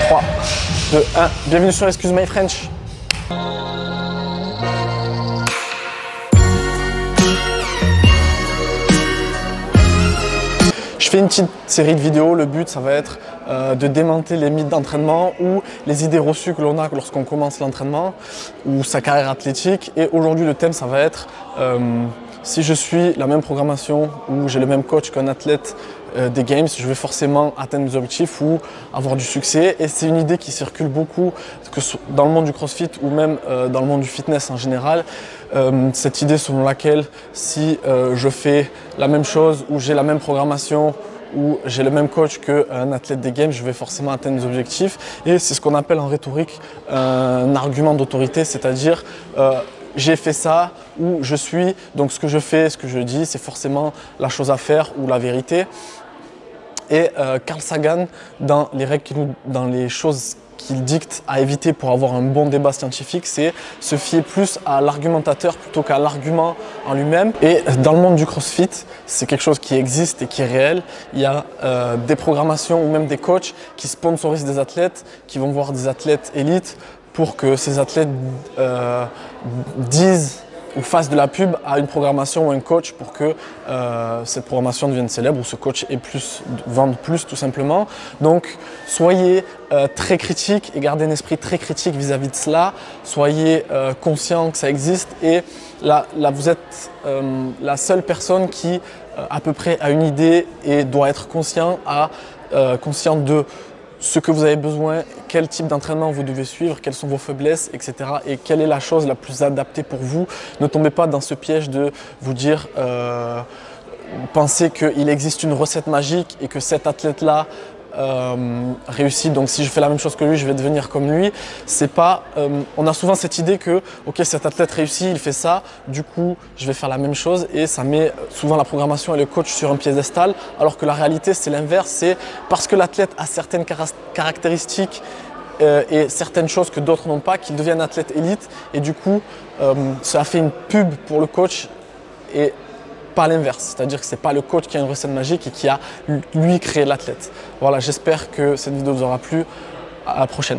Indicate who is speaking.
Speaker 1: 3, 2, 1. Bienvenue sur Excuse My French. Je fais une petite série de vidéos. Le but, ça va être de démanteler les mythes d'entraînement ou les idées reçues que l'on a lorsqu'on commence l'entraînement ou sa carrière athlétique. Et aujourd'hui, le thème, ça va être si je suis la même programmation ou j'ai le même coach qu'un athlète des Games, je vais forcément atteindre mes objectifs ou avoir du succès. Et c'est une idée qui circule beaucoup que dans le monde du CrossFit ou même dans le monde du fitness en général. Cette idée selon laquelle si je fais la même chose ou j'ai la même programmation ou j'ai le même coach qu'un athlète des Games, je vais forcément atteindre mes objectifs. Et c'est ce qu'on appelle en rhétorique un argument d'autorité, c'est-à-dire j'ai fait ça ou je suis, donc ce que je fais, ce que je dis, c'est forcément la chose à faire ou la vérité. Et Carl Sagan, dans les choses qu'il dicte à éviter pour avoir un bon débat scientifique, c'est se fier plus à l'argumentateur plutôt qu'à l'argument en lui-même. Et dans le monde du CrossFit, c'est quelque chose qui existe et qui est réel. Il y a des programmations ou même des coachs qui sponsorisent des athlètes, qui vont voir des athlètes élites pour que ces athlètes disent ou fasse de la pub à une programmation ou un coach pour que cette programmation devienne célèbre ou ce coach vende plus tout simplement. Donc soyez très critique et gardez un esprit très critique vis-à-vis de cela. Soyez conscient que ça existe et là vous êtes la seule personne qui à peu près a une idée et doit être conscient de ce que vous avez besoin, quel type d'entraînement vous devez suivre, quelles sont vos faiblesses, etc. Et quelle est la chose la plus adaptée pour vous. Ne tombez pas dans ce piège de vous dire, pensez qu'il existe une recette magique et que cet athlète-là réussit, donc si je fais la même chose que lui, je vais devenir comme lui. C'est pas, on a souvent cette idée que ok, cet athlète réussit, il fait ça, du coup je vais faire la même chose et ça met souvent la programmation et le coach sur un piédestal, alors que la réalité c'est l'inverse, c'est parce que l'athlète a certaines caractéristiques et certaines choses que d'autres n'ont pas, qu'il devient un athlète élite et du coup ça fait une pub pour le coach et pas l'inverse, c'est-à-dire que ce n'est pas le coach qui a une recette magique et qui a lui créé l'athlète. Voilà, j'espère que cette vidéo vous aura plu. À la prochaine.